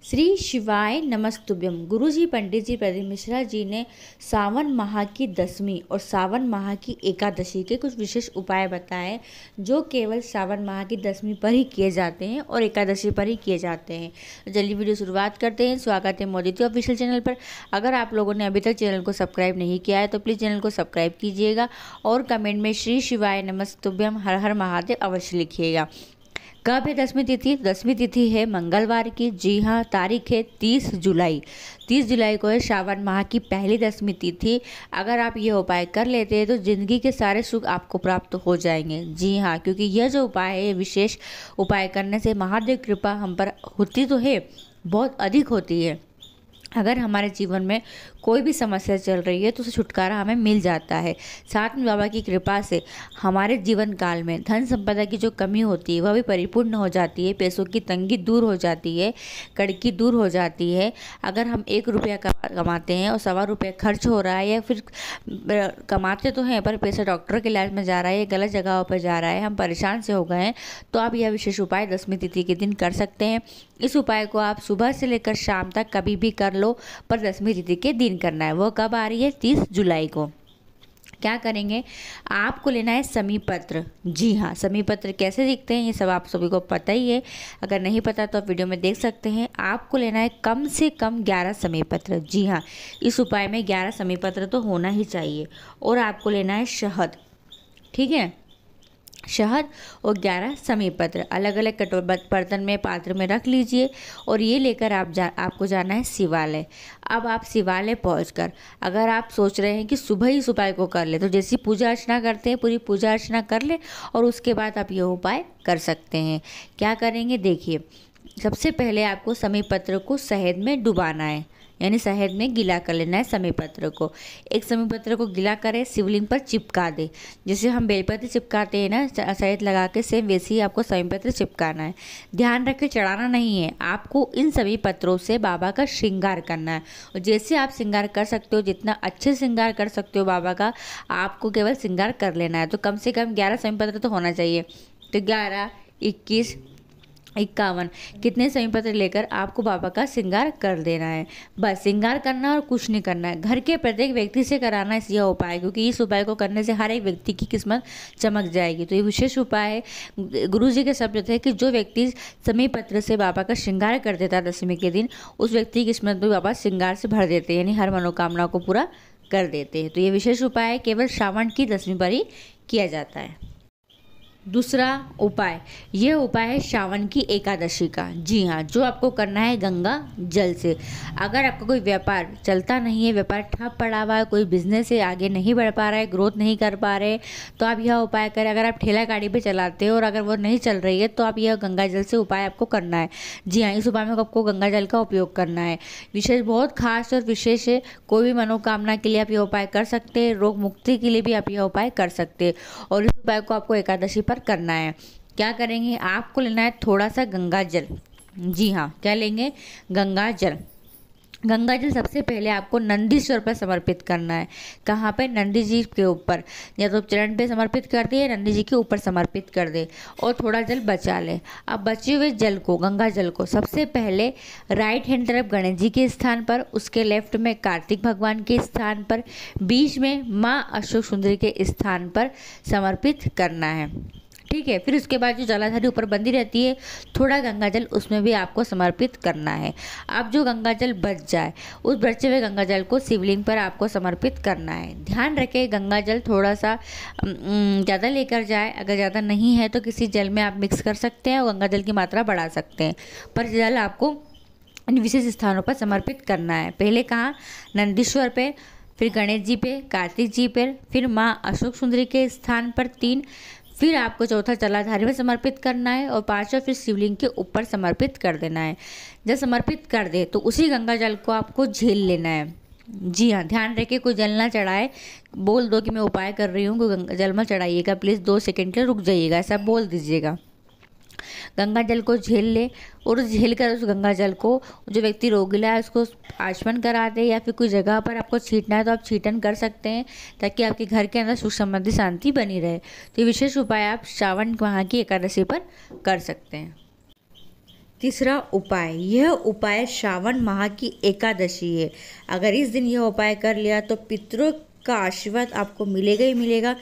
श्री शिवाय नमस्तुभ्यम। गुरु जी पंडित जी प्रदीप मिश्रा जी ने सावन माह की दसवीं और सावन माह की एकादशी के कुछ विशेष उपाय बताए जो केवल सावन माह की दसवीं पर ही किए जाते हैं और एकादशी पर ही किए जाते हैं। तो चलिए वीडियो शुरुआत करते हैं। स्वागत है मोदी ऑफिशियल चैनल पर। अगर आप लोगों ने अभी तक चैनल को सब्सक्राइब नहीं किया है तो प्लीज़ चैनल को सब्सक्राइब कीजिएगा और कमेंट में श्री शिवाय नमस्तुभ्यम हर हर महादेव अवश्य लिखिएगा। कब है दसवीं तिथि? दसवीं तिथि है मंगलवार की। जी हाँ, तारीख है 30 जुलाई। 30 जुलाई को है श्रावण माह की पहली दसवीं तिथि। अगर आप ये उपाय कर लेते हैं तो ज़िंदगी के सारे सुख आपको प्राप्त हो जाएंगे। जी हाँ, क्योंकि यह जो उपाय है, ये विशेष उपाय करने से महादेव कृपा हम पर होती तो है, बहुत अधिक होती है। अगर हमारे जीवन में कोई भी समस्या चल रही है तो उसे छुटकारा हमें मिल जाता है। साथ में बाबा की कृपा से हमारे जीवन काल में धन संपदा की जो कमी होती है वह भी परिपूर्ण हो जाती है। पैसों की तंगी दूर हो जाती है, कड़की दूर हो जाती है। अगर हम 1 रुपया कमाते हैं और 1.25 रुपया खर्च हो रहा है, या फिर कमाते तो हैं पर पैसा डॉक्टर के इलाज में जा रहा है, गलत जगहों पर जा रहा है, हम परेशान से हो गए हैं, तो आप यह विशेष उपाय दसवीं तिथि के दिन कर सकते हैं। इस उपाय को आप सुबह से लेकर शाम तक कभी भी कर लो, पर दसवीं तिथि के दिन करना है। वो कब आ रही है? 30 जुलाई को। क्या करेंगे? आपको लेना है समी पत्र। जी हाँ, समी पत्र कैसे दिखते हैं ये सब आप सभी को पता ही है। अगर नहीं पता तो आप वीडियो में देख सकते हैं। आपको लेना है कम से कम 11 समी पत्र। जी हाँ, इस उपाय में 11 समी पत्र तो होना ही चाहिए। और आपको लेना है शहद, ठीक है, शहद और 11 समी पत्र अलग अलग बर्तन में, पात्र में रख लीजिए। और ये लेकर आपको जाना है शिवालय। अब आप शिवालय पहुंचकर अगर आप सोच रहे हैं कि सुबह ही इस उपाय को कर ले, तो जैसी पूजा अर्चना करते हैं पूरी पूजा अर्चना कर ले और उसके बाद आप ये उपाय कर सकते हैं। क्या करेंगे? देखिए, सबसे पहले आपको समी पत्र को शहद में डुबाना है, यानी शहद में गीला कर लेना है समी पत्र को। एक समी पत्र को गीला करें, शिवलिंग पर चिपका दे। जैसे हम बेलपत्र चिपकाते हैं ना शहद लगा के, सेम वैसे ही आपको समी पत्र चिपकाना है। ध्यान रखें, चढ़ाना नहीं है। आपको इन सभी पत्रों से बाबा का श्रृंगार करना है। और जैसे आप श्रृंगार कर सकते हो, जितना अच्छे श्रृंगार कर सकते हो बाबा का, आपको केवल श्रृंगार कर लेना है। तो कम से कम 11 समी पत्र तो होना चाहिए। तो 11, 21, 51 कितने समी पत्र लेकर आपको बाबा का श्रृंगार कर देना है। बस श्रृंगार करना और कुछ नहीं करना है। घर के प्रत्येक व्यक्ति से कराना है यह उपाय, क्योंकि इस उपाय को करने से हर एक व्यक्ति की किस्मत चमक जाएगी। तो ये विशेष उपाय है। गुरु जी के शब्द थे कि जो व्यक्ति समी पत्र से बाबा का श्रृंगार कर देता है दसवीं के दिन, उस व्यक्ति की किस्मत भी बाबा श्रृंगार से भर देते हैं, यानी हर मनोकामना को पूरा कर देते हैं। तो ये विशेष उपाय है, केवल श्रावण की दसवीं पर ही किया जाता है। दूसरा उपाय, यह उपाय है श्रावण की एकादशी का। जी हाँ, जो आपको करना है गंगा जल से। अगर आपका कोई व्यापार चलता नहीं है, व्यापार ठप पड़ा हुआ है, कोई बिजनेस है आगे नहीं बढ़ पा रहा है, ग्रोथ नहीं कर पा रहे, तो आप यह उपाय करें। अगर आप ठेला गाड़ी पे चलाते हो और अगर वो नहीं चल रही है तो आप यह गंगा जल से उपाय आपको करना है। जी हाँ, इस उपाय में आपको गंगा जल का उपयोग करना है। विशेष बहुत खास और विशेष है। कोई भी मनोकामना के लिए आप यह उपाय कर सकते हैं, रोग मुक्ति के लिए भी आप यह उपाय कर सकते हैं। और इस उपाय को आपको एकादशी पर करना है। क्या करेंगे? आपको लेना है थोड़ा सा गंगा जल। जी हाँ, क्या लेंगे? गंगा जल। गंगा जल सबसे पहले आपको नंदीश्वर पर समर्पित करना है। कहाँ पे? नंदी जी के ऊपर, या तो चरण पे समर्पित कर दे या नंदी जी के ऊपर समर्पित कर दे और थोड़ा जल बचा ले। अब बचे हुए जल को, गंगा जल को सबसे पहले राइट हैंड तरफ गणेश जी के स्थान पर, उसके लेफ्ट में कार्तिक भगवान के स्थान पर, बीच में माँ अशोक सुंदरी के स्थान पर समर्पित करना है। ठीक है। फिर उसके बाद जो जलाधारी ऊपर बंदी रहती है, थोड़ा गंगा जल उसमें भी आपको समर्पित करना है। अब जो गंगा जल बच जाए, उस बचे हुए गंगा जल को शिवलिंग पर आपको समर्पित करना है। ध्यान रखें, गंगा जल थोड़ा सा ज़्यादा लेकर जाए। अगर ज़्यादा नहीं है तो किसी जल में आप मिक्स कर सकते हैं और गंगा जल की मात्रा बढ़ा सकते हैं, पर जल आपको इन विशेष स्थानों पर समर्पित करना है। पहले कहाँ? नंदीश्वर पे, फिर गणेश जी पे, कार्तिक जी पर, फिर माँ अशोक सुंदरी के स्थान पर 3, फिर आपको चौथा जलाधारी में समर्पित करना है और 5वां फिर शिवलिंग के ऊपर समर्पित कर देना है। जब समर्पित कर दे तो उसी गंगा जल को आपको झेल लेना है। जी हाँ, ध्यान रखिए कोई जल ना चढ़ाए। बोल दो कि मैं उपाय कर रही हूँ, कोई गंगा जल में चढ़ाइएगा, प्लीज़ 2 सेकंड के लिए रुक जाइएगा, ऐसा बोल दीजिएगा। गंगा जल को झेल ले और झेल कर उस गंगा जल को, जो व्यक्ति रोगिला है उसको आचमन करा दे, या फिर कोई जगह पर आपको छींटना है तो आप छींटन कर सकते हैं, ताकि आपके घर के अंदर सुख समृद्धि शांति बनी रहे। तो ये विशेष उपाय आप श्रावण माह की एकादशी पर कर सकते हैं। तीसरा उपाय, यह उपाय श्रावण माह की एकादशी है। अगर इस दिन यह उपाय कर लिया तो पितरों का आशीर्वाद आपको मिलेगा ही मिलेगा।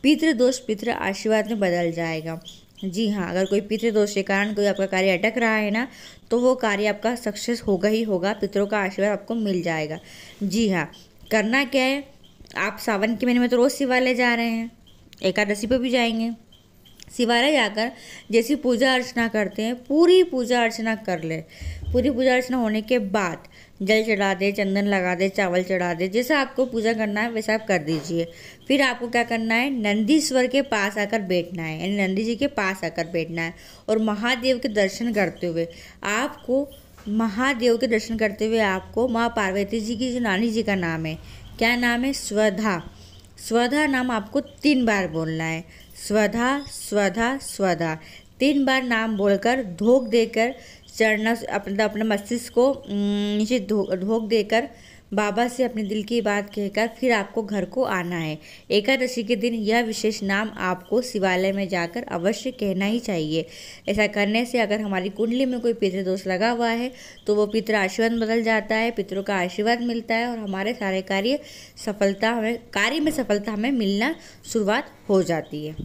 पितृदोष पितृ आशीर्वाद में बदल जाएगा। जी हाँ, अगर कोई पितृदोष के कारण कोई आपका कार्य अटक रहा है ना, तो वो कार्य आपका सक्सेस होगा ही होगा। पितरों का आशीर्वाद आपको मिल जाएगा। जी हाँ, करना क्या है, आप सावन के महीने में तो रोज़ शिवालय जा रहे हैं, एकादशी पर भी जाएंगे। शिवालय जाकर जैसी पूजा अर्चना करते हैं, पूरी पूजा अर्चना कर ले। पूरी पूजा अर्चना होने के बाद जल चढ़ा दे, चंदन लगा दे, चावल चढ़ा दे, जैसा आपको पूजा करना है वैसा आप कर दीजिए। फिर आपको क्या करना है, नंदीश्वर के पास आकर बैठना है, यानी नंदी जी के पास आकर बैठना है। और महादेव के दर्शन करते हुए आपको माँ पार्वती जी की जो नानी जी का नाम है, क्या नाम है, स्वधा। स्वधा नाम आपको 3 बार बोलना है। स्वधा स्वधा स्वधा 3 बार नाम बोलकर धोख देकर चढ़ना, अपने मस्तिष्क को नीचे धोख देकर बाबा से अपने दिल की बात कहकर फिर आपको घर को आना है। एकादशी के दिन यह विशेष नाम आपको शिवालय में जाकर अवश्य कहना ही चाहिए। ऐसा करने से अगर हमारी कुंडली में कोई पितृदोष लगा हुआ है तो वो पितृ आशीर्वाद बदल जाता है, पितरों का आशीर्वाद मिलता है और हमारे सारे कार्य में सफलता हमें मिलना शुरुआत हो जाती है।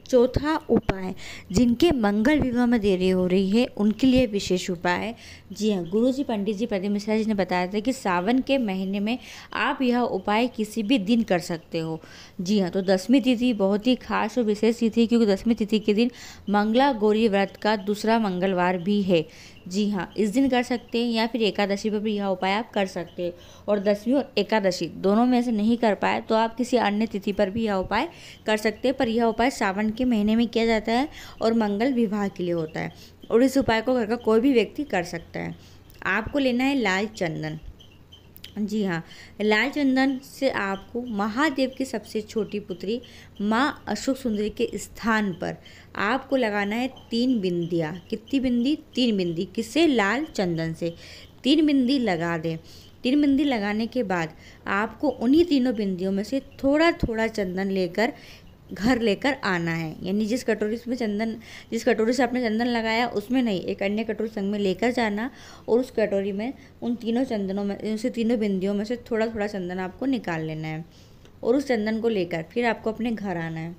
चौथा उपाय, जिनके मंगल विवाह में देरी हो रही है उनके लिए विशेष उपाय है। जी हाँ, गुरुजी पंडित जी प्रदीप मिश्रा जी ने बताया था कि सावन के महीने में आप यह उपाय किसी भी दिन कर सकते हो। जी हाँ, तो 10वीं तिथि बहुत ही खास और विशेष तिथि, क्योंकि 10वीं तिथि के दिन मंगला गौरी व्रत का दूसरा मंगलवार भी है। जी हाँ, इस दिन कर सकते हैं या फिर एकादशी पर भी यह उपाय आप कर सकते हैं। और 10वीं और एकादशी दोनों में से नहीं कर पाए तो आप किसी अन्य तिथि पर भी यह उपाय कर सकते हैं, पर यह उपाय सावन के महीने में किया जाता है और मंगल विवाह के लिए होता है। और इस उपाय को घर का कोई भी व्यक्ति कर सकता है। आपको लेना है लाल चंदन। जी हाँ, लाल चंदन से आपको महादेव की सबसे छोटी पुत्री माँ अशोक सुंदरी के स्थान पर आपको लगाना है 3 बिंदियाँ। कितनी बिंदी? 3 बिंदी। किससे? लाल चंदन से 3 बिंदी लगा दें। 3 बिंदी लगाने के बाद आपको उन्हीं तीनों बिंदियों में से थोड़ा थोड़ा चंदन लेकर घर लेकर आना है। यानी जिस कटोरी से आपने चंदन लगाया उसमें नहीं, एक अन्य कटोरी संग में लेकर जाना और उस कटोरी में उन तीनों बिंदियों में से थोड़ा थोड़ा चंदन आपको निकाल लेना है। और उस चंदन को लेकर फिर आपको अपने घर आना है।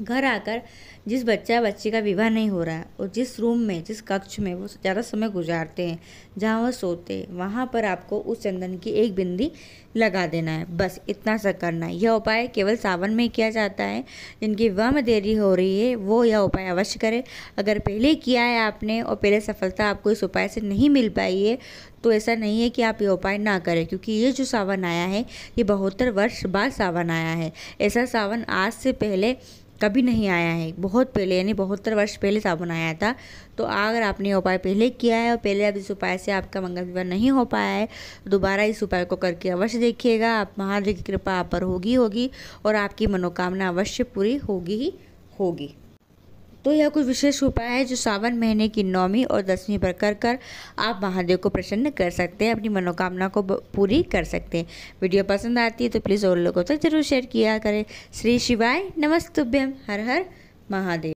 घर आकर जिस बच्ची का विवाह नहीं हो रहा है और जिस रूम में, जिस कक्ष में वो ज़्यादा समय गुजारते हैं, जहाँ वो सोते हैं, वहाँ पर आपको उस चंदन की 1 बिंदी लगा देना है। बस इतना सा करना है। यह उपाय केवल सावन में किया जाता है। जिनकी विवाह में देरी हो रही है वो यह उपाय अवश्य करें। अगर पहले किया है आपने और पहले सफलता आपको इस उपाय से नहीं मिल पाई है तो ऐसा नहीं है कि आप ये उपाय ना करें, क्योंकि ये जो सावन आया है ये 72 वर्ष बाद सावन आया है। ऐसा सावन आज से पहले कभी नहीं आया है। बहुत पहले, यानी 72 वर्ष पहले सावन आया था। तो अगर आपने ये उपाय पहले किया है और पहले अब इस उपाय से आपका मंगल विवाह नहीं हो पाया है, दोबारा इस उपाय को करके अवश्य देखिएगा। आप महादेव की कृपा आप पर होगी और आपकी मनोकामना अवश्य पूरी होगी ही होगी। तो यह कुछ विशेष उपाय है जो सावन महीने की 9वीं और 10वीं पर कर आप महादेव को प्रसन्न कर सकते हैं, अपनी मनोकामना को पूरी कर सकते हैं। वीडियो पसंद आती है तो प्लीज़ और लोगों तक जरूर शेयर किया करें। श्री शिवाय नमस्तुभ्यम। हर हर महादेव।